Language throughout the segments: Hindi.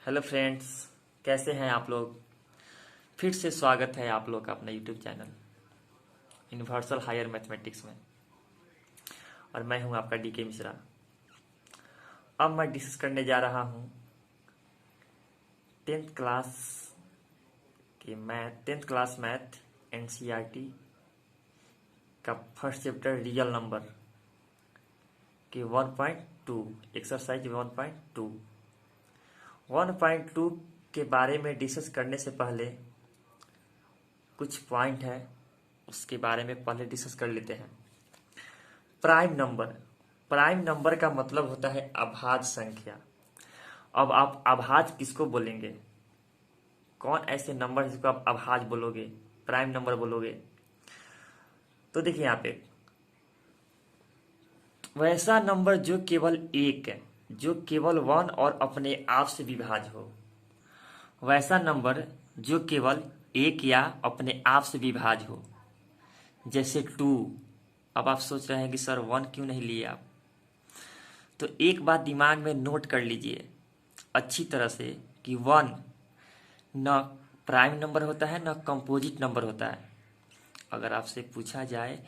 हेलो फ्रेंड्स, कैसे हैं आप लोग। फिर से स्वागत है आप लोग का अपने YouTube channel Universal Higher Mathematics में। और मैं हूं आपका डीके मिश्रा। अब मैं डिस्कस करने जा रहा हूं 10th क्लास मैथ एनसीईआरटी का फर्स्ट चैप्टर रियल नंबर के 1.2 एक्सरसाइज 1.2 के बारे में डिस्कस करने से पहले कुछ पॉइंट है, उसके बारे में पहले डिस्कस कर लेते हैं। प्राइम नंबर का मतलब होता है अभाज्य संख्या। अब आप अभाज्य किसको बोलेंगे? कौन ऐसे नंबर जिसको आप अभाज्य बोलोगे, प्राइम नंबर बोलोगे? तो देखिए यहाँ पे वैसा नंबर जो केवल एक है, जो केवल 1 और अपने आप से विभाज्य हो। वैसा नंबर जो केवल एक या अपने आप से विभाज्य हो, जैसे 2। अब आप सोच रहे हैं कि सर 1 क्यों नहीं लिए आप? तो एक बात दिमाग में नोट कर लीजिए अच्छी तरह से कि 1 न प्राइम नंबर होता है न कंपोजिट नंबर होता है। अगर आपसे पूछा जाए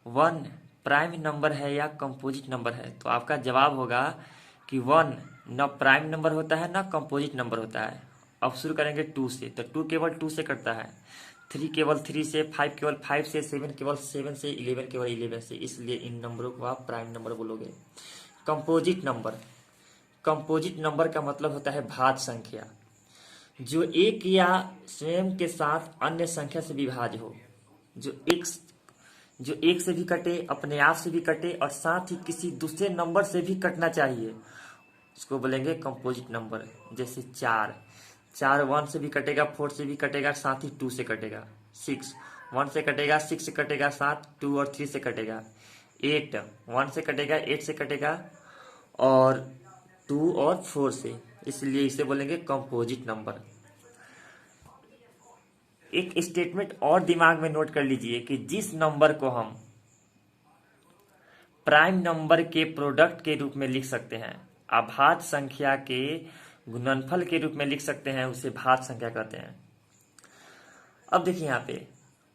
1 प्राइम नंबर है या कंपोजिट नंबर है, तो आपका जवाब होगा कि 1 न प्राइम नंबर होता है न कंपोजिट नंबर होता है। अब शुरू करेंगे 2 से, तो 2 केवल 2 से कटता है, 3 केवल 3 से, 5 केवल 5 से, 7 केवल 7 से, 11 केवल 11 से। इसलिए इन नंबरों को आप प्राइम नंबर बोलोगे। कंपोजिट नंबर का मतलब होता है भाज्य संख्या, जो एक या स्वयं के साथ अन्य संख्या से विभाज्य हो, जो एक से भी कटे, अपने आप से भी कटे और साथ ही किसी दूसरे नंबर से भी कटना चाहिए, उसको बोलेंगे कंपोजिट नंबर। जैसे 4 1 से भी कटेगा, 4 से भी कटेगा, साथ ही 2 से कटेगा। 6 1 से कटेगा, 6 से कटेगा, साथ 2 और 3 से कटेगा। 8 1 से कटेगा, 8 से कटेगा और 2 और 4 से। इसलिए इसे बोलेंगे कंपोजिट नंबर। एक स्टेटमेंट और दिमाग में नोट कर लीजिए कि जिस नंबर को हम प्राइम नंबर के प्रोडक्ट के रूप में लिख सकते हैं, अभाज्य संख्या के गुणनफल के रूप में लिख सकते हैं, उसे भाज्य संख्या कहते हैं। अब देखिए यहाँ पे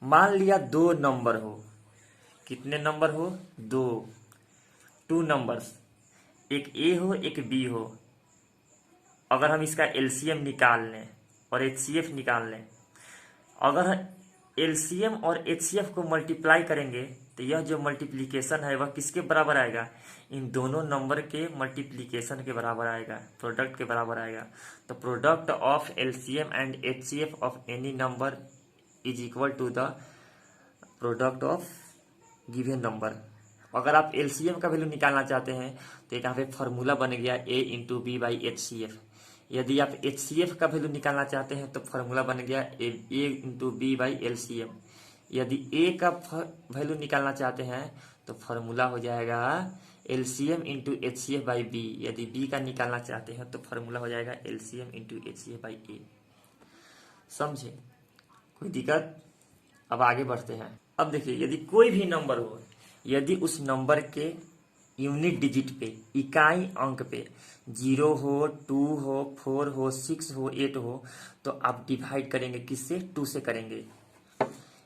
मान लिया 2 नंबर हो। कितने नंबर हो? 2 नंबर्स, एक ए हो एक बी हो। अगर हम इसका एलसीएम निकाल लें और एचसीएफ निकाल लें, अगर एलसीएम और एचसीएफ को मल्टीप्लाई करेंगे तो यह जो मल्टीप्लिकेशन है वह किसके बराबर आएगा? इन दोनों नंबर के मल्टीप्लिकेशन के बराबर आएगा, प्रोडक्ट के बराबर आएगा। तो product of LCM and HCF of any number is equal to the product of given number. अगर आप एलसीएम का वैल्यू निकालना चाहते हैं तो यहाँ पे फॉर्मूला बन गया ए इंटू बी बाई एचसीएफ। यदि आप एचसीएफ का वैल्यू निकालना चाहते हैं तो फॉर्मूला बन गया ए इंटू बी बाई एलसीएम। यदि ए का वैल्यू निकालना चाहते हैं तो फॉर्मूला हो जाएगा LCM into HCF by B. यदि बी का निकालना चाहते हैं तो फॉर्मूला हो जाएगा LCM into HCF by A. समझे? कोई दिक्कत? अब आगे बढ़ते हैं। अब देखिए यदि कोई भी नंबर हो, यदि उस नंबर के यूनिट डिजिट पे, इकाई अंक पे 0 हो, 2 हो, 4 हो, 6 हो, 8 हो, तो आप डिवाइड करेंगे किससे? 2 से करेंगे।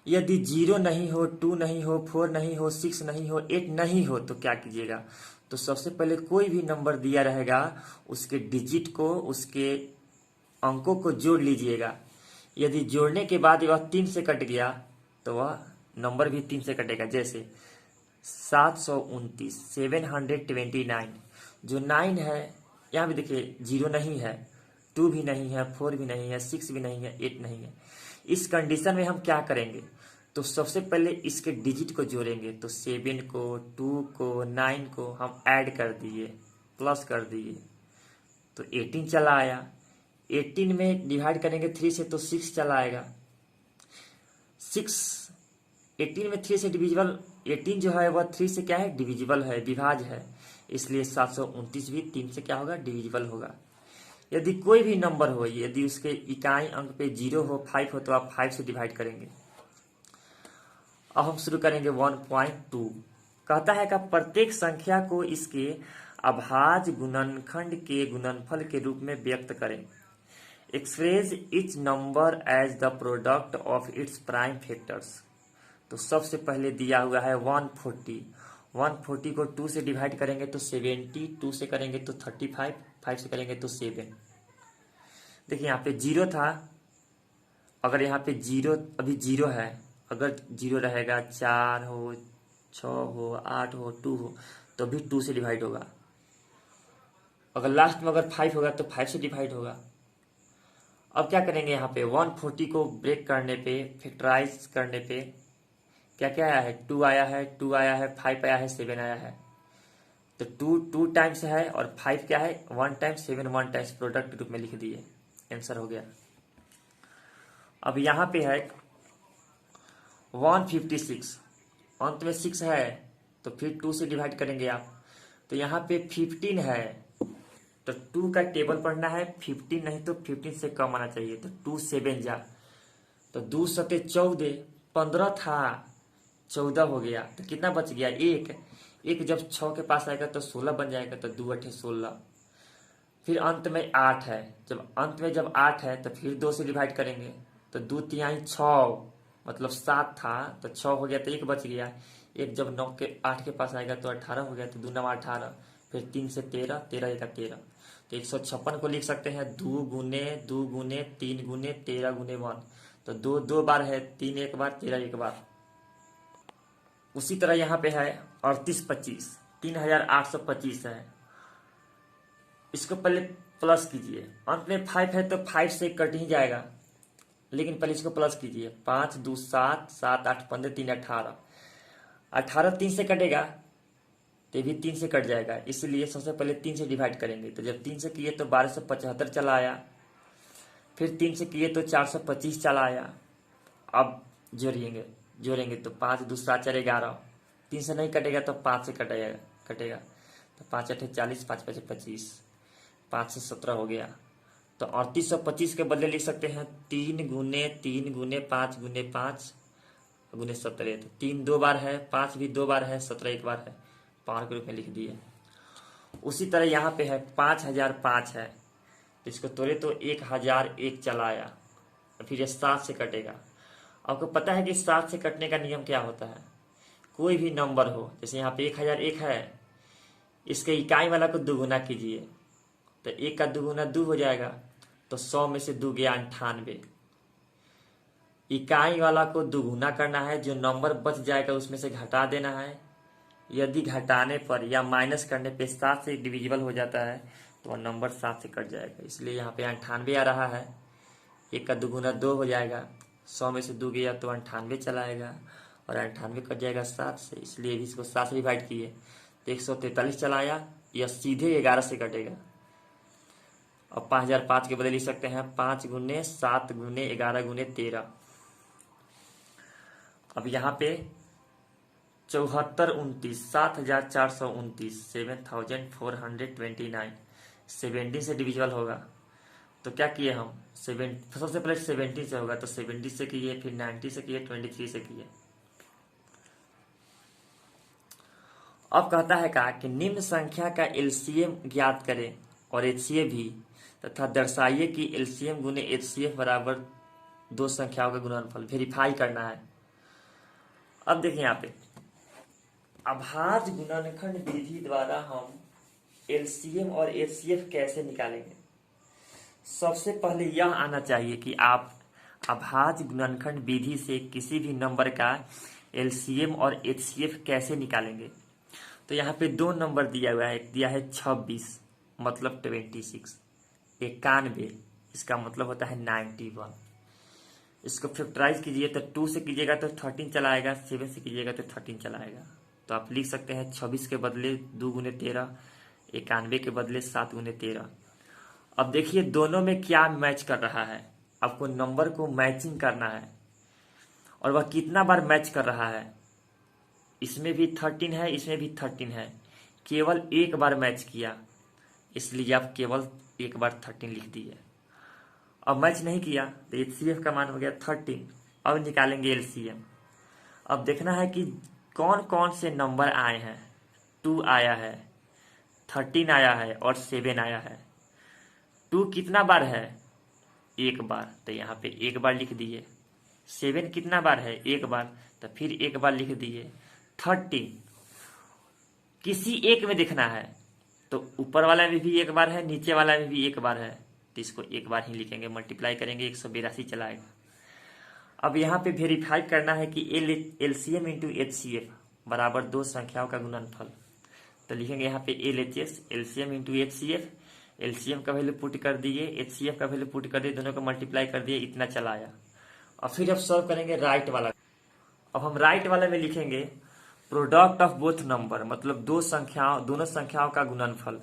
यदि 0 नहीं हो, 2 नहीं हो, 4 नहीं हो, 6 नहीं हो, 8 नहीं हो, तो क्या कीजिएगा? तो सबसे पहले कोई भी नंबर दिया रहेगा उसके डिजिट को, उसके अंकों को जोड़ लीजिएगा। यदि जोड़ने के बाद वह 3 से कट गया तो वह नंबर भी 3 से कटेगा। जैसे 729 729, जो 9 है, यहाँ भी देखिए 0 नहीं है, 2 भी नहीं है, 4 भी नहीं है, 6 भी नहीं है, 8 नहीं है। इस कंडीशन में हम क्या करेंगे? तो सबसे पहले इसके डिजिट को जोड़ेंगे। तो 7 को, 2 को, 9 को हम ऐड कर दिए, प्लस कर दिए, तो 18 चला आया। 18 में डिवाइड करेंगे 3 से तो 6 चला आएगा। 18 में 3 से डिविजिबल, 18 जो है वह 3 से क्या है? डिविजिबल है, विभाज्य है। इसलिए 729 भी 3 से क्या होगा? डिविजिबल होगा। यदि कोई भी नंबर हो, यदि उसके इकाई अंक पे 0 हो, 5 हो, तो आप 5 से डिवाइड करेंगे। अब हम शुरू करेंगे 1.2। कहता है कि प्रत्येक संख्या को इसके अभाज्य गुणनखंड के गुणनफल के रूप में व्यक्त करें। Express each number as the product of its prime factors. तो सबसे पहले दिया हुआ है 140। 140 को 2 से डिवाइड करेंगे तो 70, 2 से करेंगे तो 35, 5 से करेंगे तो 7। देखिए यहाँ पे जीरो था, अगर यहाँ पे जीरो अभी जीरो है, अगर जीरो रहेगा 4 हो, 6 हो, 8 हो, 2 हो तो भी 2 से डिवाइड होगा। अगर लास्ट में अगर 5 होगा तो 5 से डिवाइड होगा। अब क्या करेंगे, यहाँ पे 140 को ब्रेक करने पे, फैक्टराइज करने पे क्या क्या आया है, 2 आया है, 2 आया है, 5 आया है, 7 आया है। तो 2 टाइम्स है और 5 क्या है, 1 टाइम्स, 7 1 टाइम्स, प्रोडक्ट रूप में लिख दिए, आंसर हो गया। अब यहाँ पे है 156, अंत में 6 है तो फिर 2 से डिवाइड करेंगे आप, तो यहाँ पे 15 है तो 2 का टेबल पढ़ना है, 15 नहीं तो 15 से कम आना चाहिए। तो 2 7 जा, तो 2 सते 14, 15 था 14 हो गया, तो कितना बच गया, एक जब 6 के पास आएगा तो 16 बन जाएगा, तो 2 8 16। फिर अंत में 8 है, जब 8 है तो फिर 2 से डिवाइड करेंगे, तो 2 तिहाई 6, मतलब 7 था तो 6 हो गया तो 1 बच गया। एक जब 9 के 8 के पास आएगा तो 18 हो गया, तो 2 9 18, फिर 3 से 13, 13 1 13, तो 156 को लिख सकते हैं 2 गुने 2 गुने 3 गुने 13 गुने 1, तो 2 2 बार है, 3 1 बार, 13 1 बार। उसी तरह यहाँ पे है 38 25, 3825 है। इसको पहले प्लस कीजिए, अंत में 5 है तो 5 से कट ही जाएगा, लेकिन पहले इसको प्लस कीजिए, 5 2 7, 7 8 15, 3 18, 18 3 से कटेगा तो भी 3 से कट जाएगा, इसलिए सबसे पहले 3 से डिवाइड करेंगे। तो जब 3 से किए तो 1275 चला आया, फिर 3 से किए तो 425 चला आया। अब जोड़ेंगे तो 5 2 7 4 11, 3 से नहीं कटेगा तो 5 से कटेगा, तो 5 8 40, 5 5 25, 5 से 17 हो गया। तो 3825 के बदले लिख सकते हैं 3 गुने 3 गुने 5 गुने 5 गुने 17, तो 3 2 बार है, 5 भी 2 बार है, 17 1 बार है, 5 के रूप में लिख दिए। उसी तरह यहाँ पे है 5005 है, तो इसको तोड़े तो 1001 चला आया, फिर ये 7 से कटेगा। आपको पता है कि 7 से कटने का नियम क्या होता है, कोई भी नंबर हो, जैसे यहाँ पे 1001 है, इसके इकाई वाला को दुगुना कीजिए, तो 1 का दुगुना 2 हो जाएगा, तो 100 में से 2 गया 98। इकाई वाला को दुगुना करना है, जो नंबर बच जाएगा उसमें से घटा देना है। यदि घटाने पर या माइनस करने पे 7 से डिविजिबल हो जाता है तो वह नंबर 7 से कट जाएगा, इसलिए यहाँ पे 98 आ रहा है। 1 का दुगुना 2 हो जाएगा, 100 में से 2 गया तो 98 चला आएगा, और 98 कट जाएगा 7 से, इसलिए भी इसको 7 से डिवाइड किए तो 143 चला आया, यह सीधे 11 से कटेगा। अब 5005 के बदले लिख सकते हैं 5 गुने 7 गुने 11 गुने 13। अब यहाँ पे 74 29, 7429, 7429, 17 से डिविजिबल होगा, तो क्या किए हम, सबसे पहले 70 से होगा, तो 70 से किए, फिर 90 से किए, 23 से किए। अब कहता है कि निम्न संख्या का एलसीएम ज्ञात करें और एचसीएफ भी, तथा दर्शाइए कि एलसीएम गुने एचसीएफ बराबर 2 संख्याओं का गुणनफल। वेरीफाई करना है। अब देखिए यहाँ पे अभाज्य गुणनखंड विधि द्वारा हम एलसीएम और एचसीएफ कैसे निकालेंगे। सबसे पहले यह आना चाहिए कि आप अभाज्य गुणनखंड विधि से किसी भी नंबर का एलसीएम और एचसीएफ कैसे निकालेंगे। तो यहाँ पे 2 नंबर दिया हुआ है, एक दिया है 26 मतलब 26, 91 इसका मतलब होता है 91। इसको फैक्टराइज कीजिए तो 2 से कीजिएगा तो 13 चला आएगा, 7 से कीजिएगा तो 13 चला आएगा। तो आप लिख सकते हैं 26 के बदले 2 गुने 13, 91 के बदले 7 गुने 13। अब देखिए दोनों में क्या मैच कर रहा है, आपको नंबर को मैचिंग करना है, और वह कितना बार मैच कर रहा है। इसमें भी 13 है, इसमें भी 13 है, केवल एक बार मैच किया, इसलिए आप केवल एक बार 13 लिख दिए। अब मैच नहीं किया तो एचसीएफ का मान हो गया 13। अब निकालेंगे एलसीएम। अब देखना है कि कौन कौन से नंबर आए हैं। 2 आया है, 13 आया है और 7 आया है। 2 कितना बार है, एक बार, तो यहाँ पे एक बार लिख दिए। 7 कितना बार है, एक बार, तो फिर एक बार लिख दिए। 13 किसी एक में देखना है, तो ऊपर वाला में भी एक बार है, नीचे वाला में भी एक बार है, तो इसको एक बार ही लिखेंगे, मल्टीप्लाई करेंगे 182 चलाएगा। अब यहाँ पे वेरीफाई करना है कि एलसीएम इंटू एचसीएफ बराबर दो संख्याओं का गुणनफल, तो लिखेंगे यहाँ पे LHS, LCM into HCF. LCM का वैल्यू पुट कर दिए, एचसीएफ का वैल्यू पुट कर दिए, दोनों को मल्टीप्लाई कर दिए, इतना चला आया। और फिर अब सॉल्व करेंगे राइट वाला। अब हम राइट वाले में लिखेंगे प्रोडक्ट ऑफ बोथ नंबर, मतलब दोनों संख्याओं का गुणनफल।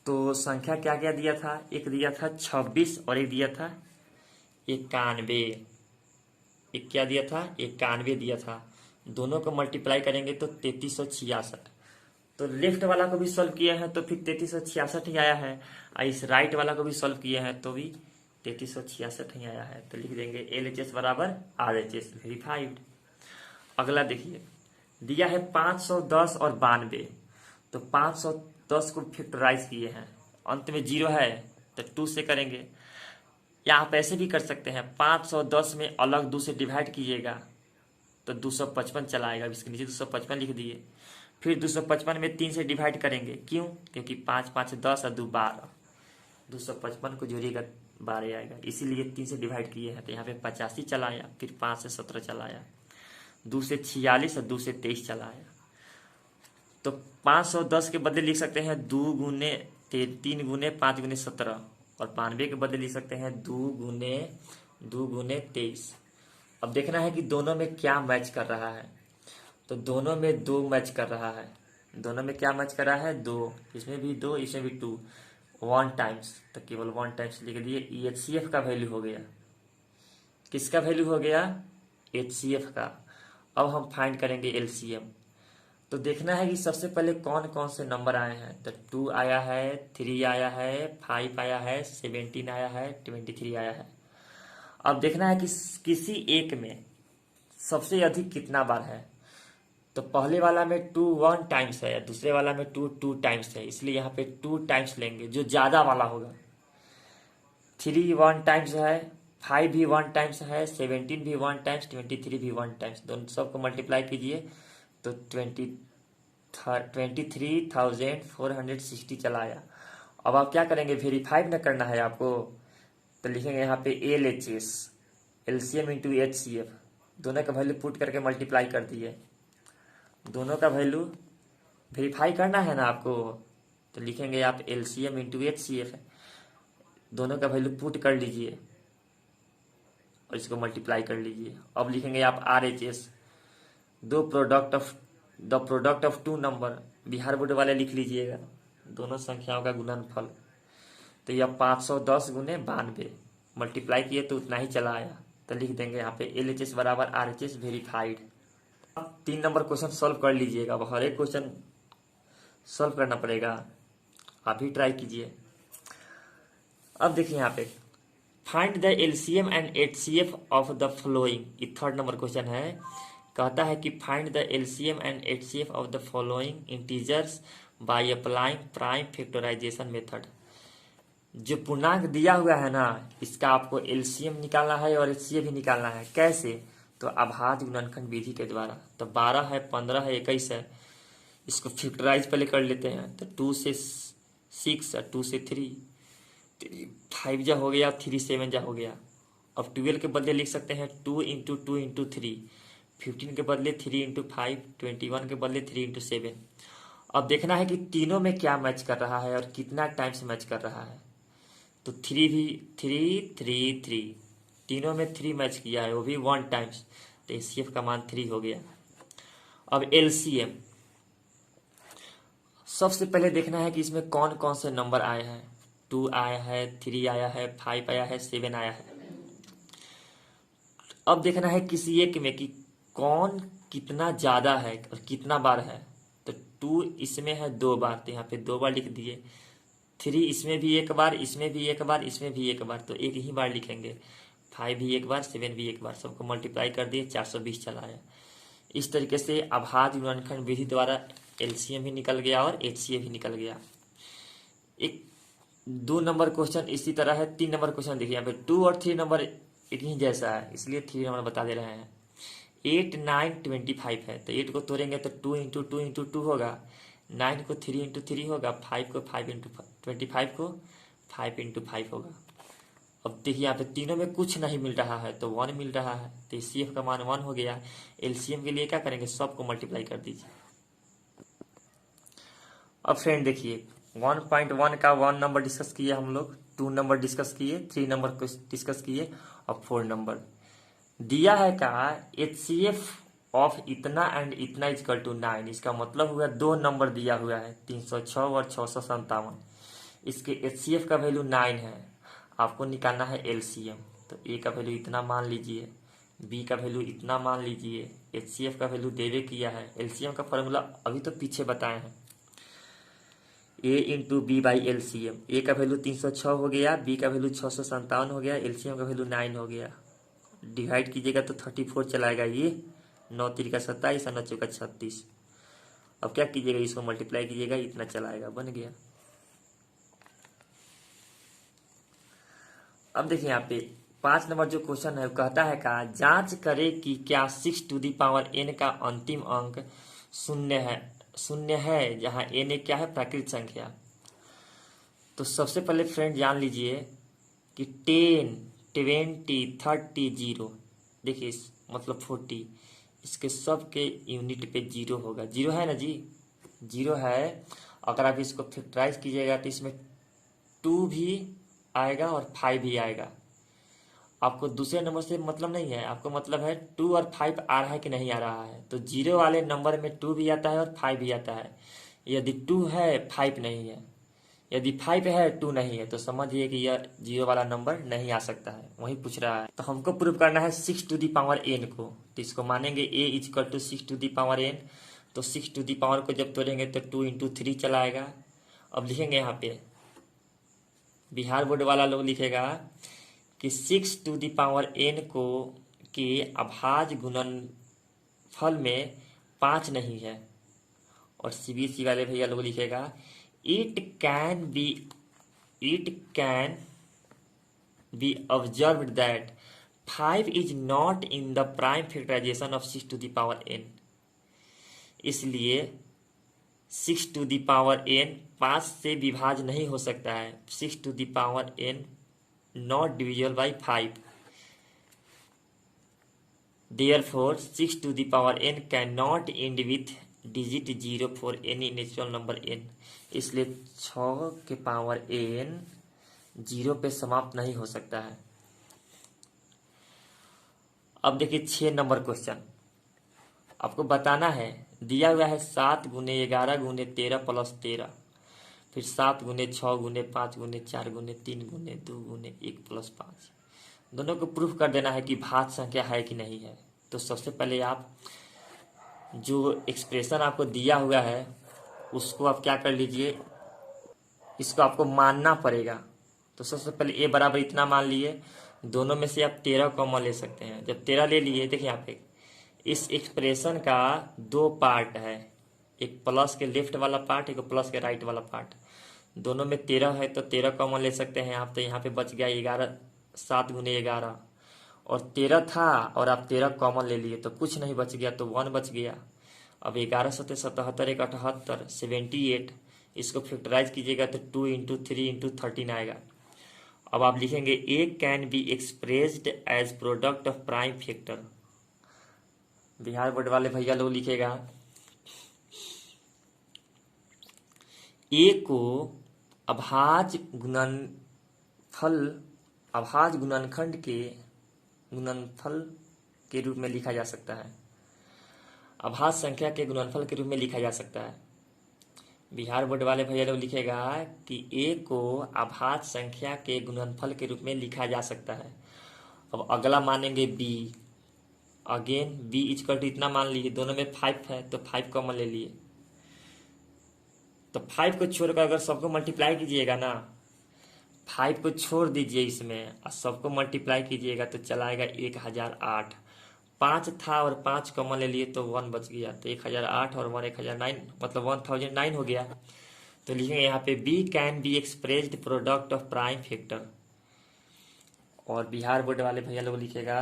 तो संख्या क्या क्या दिया था, एक दिया था 26 और एक दिया था 91। एक क्या दिया था, 91 दिया था। दोनों को मल्टीप्लाई करेंगे तो 3366। तो लेफ्ट वाला को भी सॉल्व किया है तो फिर 3366 ही आया है, और इस राइट वाला को भी सॉल्व किया है तो भी 3366 ही आया है। तो लिख देंगे LHS बराबर RHS, वेरीफाइड। अगला देखिए, दिया है 510 और 92, तो 510 को फैक्टराइज किए हैं, अंत में 0 है तो 2 से करेंगे, या आप ऐसे भी कर सकते हैं 510 में अलग 2 से डिवाइड कीजिएगा तो 255 चला आएगा। इसके नीचे 255 लिख दिए। फिर 255 में 3 से डिवाइड करेंगे, क्यों, क्योंकि 5 5 10 और 2 12, 255 को जोड़िएगा 12 आएगा, इसीलिए 3 से डिवाइड किए हैं। तो यहाँ पे 85 चला आया, फिर 5 से 17 चला आया, 2 से 46 और 2 से 23 चला आया। तो 510 के बदले लिख सकते हैं 2 गुने 3 गुने 5 गुने 17, और 92 के बदले लिख सकते हैं 2 गुने 23। अब देखना है कि दोनों में क्या मैच कर रहा है, तो दोनों में 2 मैच कर रहा है। दोनों में क्या मैच कर रहा है, 2, इसमें भी 2, इसमें भी 2, 1 टाइम्स, तो केवल 1 टाइम्स लिख दिए। EHCF का वैल्यू हो गया, किसका वैल्यू हो गया, HCF का। अब हम फाइंड करेंगे LCM। तो देखना है कि सबसे पहले कौन कौन से नंबर आए हैं, तो 2 आया है, 3 आया है, 5 आया है, 17 आया है, 23 आया है। अब देखना है कि किसी एक में सबसे अधिक कितना बार है, तो पहले वाला में 2 1 टाइम्स है, दूसरे वाला में 2 2 टाइम्स है, इसलिए यहाँ पे 2 टाइम्स लेंगे, जो ज्यादा वाला होगा। 3 1 टाइम्स है, 5 भी 1 टाइम्स है, 17 भी 1 टाइम्स, 23 भी 1 टाइम्स, दोनों सबको मल्टीप्लाई कीजिए तो 23,460 चला आया। अब आप क्या करेंगे, वेरीफाई न करना है आपको, तो लिखेंगे यहाँ पे LHS, LCM इंटू HCF, दोनों का वैल्यू पुट करके मल्टीप्लाई कर दिए। दोनों का वैल्यू वेरीफाई करना है ना आपको, तो लिखेंगे आप LCM इंटू HCF, दोनों का वैल्यू पुट कर लीजिए और इसको मल्टीप्लाई कर लीजिए। अब लिखेंगे आप RHS, the product of 2 number, Bihar board वाले लिख लीजिएगा, दोनों संख्याओं का गुणनफल। तो यह 510 गुने 92 मल्टीप्लाई किए तो उतना ही चला आया, तो लिख देंगे यहाँ पे LHS बराबर RHS, वेरीफाइड। अब 3 नंबर क्वेश्चन सॉल्व कर लीजिएगा, अब हर एक क्वेश्चन सॉल्व करना पड़ेगा, आप भी ट्राई कीजिए। अब देखिए यहाँ पे find the LCM and HCF of the following, ये 3rd नंबर क्वेश्चन है। कहता है कि find the LCM and HCF of the following integers by applying prime factorisation method. जो पूर्णांक दिया हुआ है ना, इसका आपको LCM निकालना है और HCF भी निकालना है। कैसे, तो अभाज्य गुणनखंड विधि के द्वारा। तो 12 है, 15 है, 21 है, इसको फैक्टराइज पहले कर लेते हैं। तो 2 से 6 और 2 से 3, 5 जा हो गया, 3 7 जा हो गया। अब 12 के बदले लिख सकते हैं 2 इंटू 2 इंटू 3, 15 के बदले 3 इंटू 5, 21 के बदले 3 इंटू 7। अब देखना है कि तीनों में क्या मैच कर रहा है और कितना टाइम्स मैच कर रहा है। तो 3 भी 3 3 3, तीनों में 3 मैच किया है, वो भी 1 टाइम्स, तो HCF का मान 3 हो गया। अब LCM, सबसे पहले देखना है कि इसमें कौन कौन से नंबर आए हैं। 2 आया है, 3 आया है, 5 आया है, 7 आया है। अब देखना है किसी एक में कि कौन कितना ज्यादा है और कितना बार है। तो 2 इसमें है 2 बार, तो यहाँ पे 2 बार लिख दिए। 3 इसमें भी 1 बार, इसमें भी 1 बार, इसमें भी 1 बार, तो 1 ही बार लिखेंगे। 5 भी 1 बार, 7 भी 1 बार, सबको मल्टीप्लाई कर दिए, 420 चला आया। इस तरीके से अभाज्य गुणनखंड विधि द्वारा LCM भी निकल गया और HCF भी निकल गया। एक 2 नंबर क्वेश्चन इसी तरह है, 3 नंबर क्वेश्चन देखिए यहाँ पे 2 और 3 नंबर एक ही जैसा है, इसलिए 3 नंबर बता दे रहे हैं। 8 9 25 है, तो 8 को तोड़ेंगे तो 2 इंटू 2 इंटू 2 होगा, 9 को 3 इंटू 3 होगा, 5 को 5 इंटू 25 को 5 इंटू 5 होगा। अब देखिए यहाँ पे तीनों में कुछ नहीं मिल रहा है तो 1 मिल रहा है, तो CF का मान 1 हो गया। LCM के लिए क्या करेंगे, सबको मल्टीप्लाई कर दीजिए। अब फ्रेंड देखिए 1.1 का 1 नंबर डिस्कस किए हम लोग, 2 नंबर डिस्कस किए, 3 नंबर डिस्कस किए और 4 नंबर दिया है का HCF ऑफ इतना एंड इतना इजकल टू 9। इसका मतलब हुआ 2 नंबर दिया हुआ है 306 और 657। इसके HCF का वैल्यू 9 है, आपको निकालना है LCM। तो A का वैल्यू इतना मान लीजिए, B का वैल्यू इतना मान लीजिए, HCF का वैल्यू देवे किया है। LCM का फॉर्मूला अभी तो पीछे बताए हैं, A into B by LCM। A का वैल्यू 306 हो गया, B का वैल्यू 657 हो गया, LCM का वैल्यू 9 हो गया। डिवाइड कीजिएगा तो 34 चलाएगा, ये 9 3 का 27 और 9 4 का 36। अब क्या कीजिएगा, इसको मल्टीप्लाई कीजिएगा, इतना चलाएगा, बन गया। अब देखिए यहाँ पे 5 नंबर जो क्वेश्चन है वो कहता है का जांच करे कि क्या 6 टू दी पावर n का अंतिम अंक शून्य है जहां n एक क्या है, प्राकृत संख्या। तो सबसे पहले फ्रेंड जान लीजिए कि 10 20 30 0, देखिए मतलब 40, इसके सब के यूनिट पे 0 होगा। 0 है ना जी, 0 है। अगर आप इसको फैक्टराइज कीजिएगा तो इसमें 2 भी आएगा और 5 भी आएगा। आपको दूसरे नंबर से मतलब नहीं है, आपको मतलब है 2 और 5 आ रहा है कि नहीं आ रहा है। तो 0 वाले नंबर में 2 भी आता है और 5 भी आता है। यदि 2 है 5 नहीं है, यदि 5 है 2 नहीं है, तो समझिए कि यह 0 वाला नंबर नहीं आ सकता है, वही पूछ रहा है। तो हमको प्रूव करना है 6 टू दी पावर n को, तो इसको मानेंगे a equal to 6 to the power n। तो 6 टू दी पावर को जब तोड़ेंगे तो 2 इंटू 3 चलाएगा। अब लिखेंगे यहाँ पे, बिहार बोर्ड वाला लोग लिखेगा कि 6 टू दी पावर n को के अभाज्य गुणनफल में 5 नहीं है। और CBSE वाले भैया लोग लिखेगा it can be observed that 5 is not in the prime factorisation of 6 to the power n। इसलिए 6 टू दी पावर n 5 से विभाज्य नहीं हो सकता है। 6 to the power n not divisible by 5। Therefore 6 to the power n cannot end with digit 0 for any natural number n। इसलिए 6 के पावर n 0 पे समाप्त नहीं हो सकता है। अब देखिए 6 नंबर क्वेश्चन, आपको बताना है, दिया हुआ है 7 गुने 11 गुने 13 प्लस 13, फिर 7 गुने 6 गुने 5 गुने 4 गुने 3 गुने 2 गुने 1 प्लस 5। दोनों को प्रूफ कर देना है कि भाज्य संख्या है कि नहीं है। तो सबसे पहले आप जो एक्सप्रेशन आपको दिया हुआ है उसको आप क्या कर लीजिए, इसको आपको मानना पड़ेगा। तो सबसे पहले a बराबर इतना मान लिए, दोनों में से आप 13 कॉमन ले सकते हैं। जब 13 ले लिए, देखिए यहाँ पे इस एक्सप्रेशन का 2 पार्ट है, एक प्लस के लेफ्ट वाला पार्ट, एक प्लस के राइट वाला पार्ट। दोनों में 13 है तो 13 कॉमन ले सकते हैं आप। तो यहाँ पे बच गया 11, 7 गुने 11 और 13 था और आप 13 कॉमन ले लिए तो कुछ नहीं बच गया, तो 1 बच गया। अब 11 सत्तर 77 एक 78 78, इसको फैक्टराइज कीजिएगा तो 2 इंटू 3 इंटू 13 आएगा। अब आप लिखेंगे A can be expressed as product of prime factor. Bihar board वाले भैया लोग लिखेगा ए को अभाज्य गुणनखंड के गुणनफल के रूप में लिखा जा सकता है, अभाज्य संख्या के गुणनफल के रूप में लिखा जा सकता है। बिहार बोर्ड वाले भैया लोग लिखेगा कि ए को अभाज्य संख्या के गुणनफल के रूप में लिखा जा सकता है। अब अगला मानेंगे B, again B equal to इतना मान लीजिए, दोनों में 5 है तो 5 कॉमन ले लिए। तो 5 को छोड़कर अगर सबको मल्टीप्लाई कीजिएगा ना, 5 को छोड़ दीजिए इसमें और सबको मल्टीप्लाई कीजिएगा तो चलाएगा 1008। 5 था और 5 कॉमन ले लिए तो 1 बच गया, तो 1008 और 1 1009 मतलब 1009 हो गया। तो लिखेंगे यहाँ पे B can be expressed product of prime factor. और बिहार बोर्ड वाले भैया लोग लिखेगा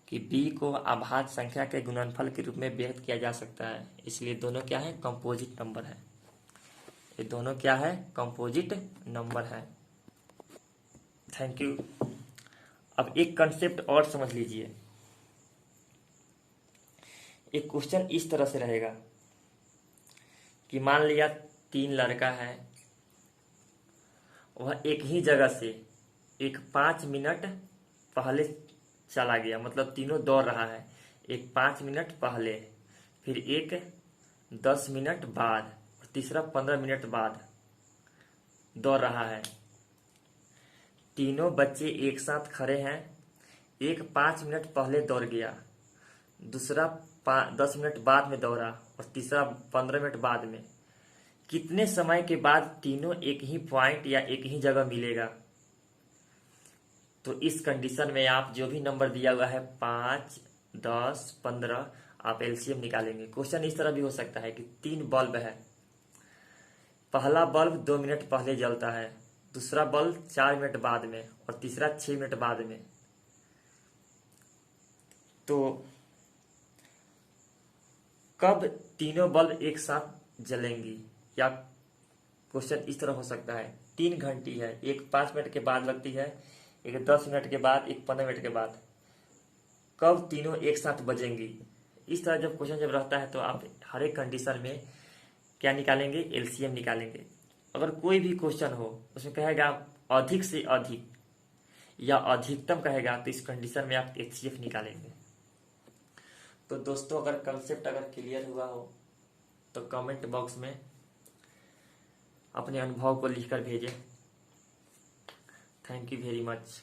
कि बी को अभाज्य संख्या के गुणनफल के रूप में व्यक्त किया जा सकता है, इसलिए दोनों क्या है, कंपोजिट नंबर है। ये दोनों क्या है, कंपोजिट नंबर है। Thank you. अब एक कंसेप्ट और समझ लीजिए। एक क्वेश्चन इस तरह से रहेगा कि मान लिया 3 लड़का है, वह एक ही जगह से एक 5 मिनट पहले चला गया, मतलब तीनों दौड़ रहा है। एक 5 मिनट पहले, फिर एक 10 मिनट बाद और तीसरा 15 मिनट बाद दौड़ रहा है। तीनों बच्चे एक साथ खड़े हैं। एक 5 मिनट पहले दौड़ गया, दूसरा 10 मिनट बाद में दौड़ा और तीसरा 15 मिनट बाद में। कितने समय के बाद तीनों एक ही पॉइंट या एक ही जगह मिलेगा? तो इस कंडीशन में आप जो भी नंबर दिया हुआ है 5, 10, 15, आप एलसीएम निकालेंगे। क्वेश्चन इस तरह भी हो सकता है कि 3 बल्ब है, पहला बल्ब 2 मिनट पहले जलता है, दूसरा बल्ब 4 मिनट बाद में और तीसरा 6 मिनट बाद में। तो कब तीनों बल्ब एक साथ जलेंगी? या क्वेश्चन इस तरह हो सकता है 3 घंटी है, एक 5 मिनट के बाद लगती है, एक 10 मिनट के बाद, एक 15 मिनट के बाद। कब तीनों एक साथ बजेंगी? इस तरह जब क्वेश्चन जब रहता है तो आप हर एक कंडीशन में क्या निकालेंगे, एलसीएम निकालेंगे। अगर कोई भी क्वेश्चन हो उसमें कहेगा अधिक से अधिक या अधिकतम कहेगा, तो इस कंडीशन में आप एचसीएफ निकालेंगे। तो दोस्तों, अगर कंसेप्ट अगर क्लियर हुआ हो तो कमेंट बॉक्स में अपने अनुभव को लिखकर भेजें। Thank you very much.